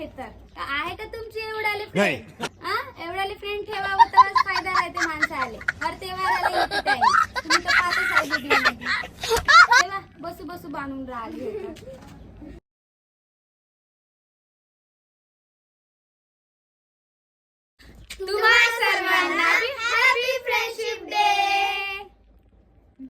तर आहे का तुमची एवढाले फ्रेंड? एवढाले फ्रेंड ठेवावं तरच फायदा राहते माणसाले. हर तेव्हाराला येते आहे तुम्ही तर पाहतच आहे बिगडीमध्ये. तेव्हा बसू बसू बांधून राहिले. तू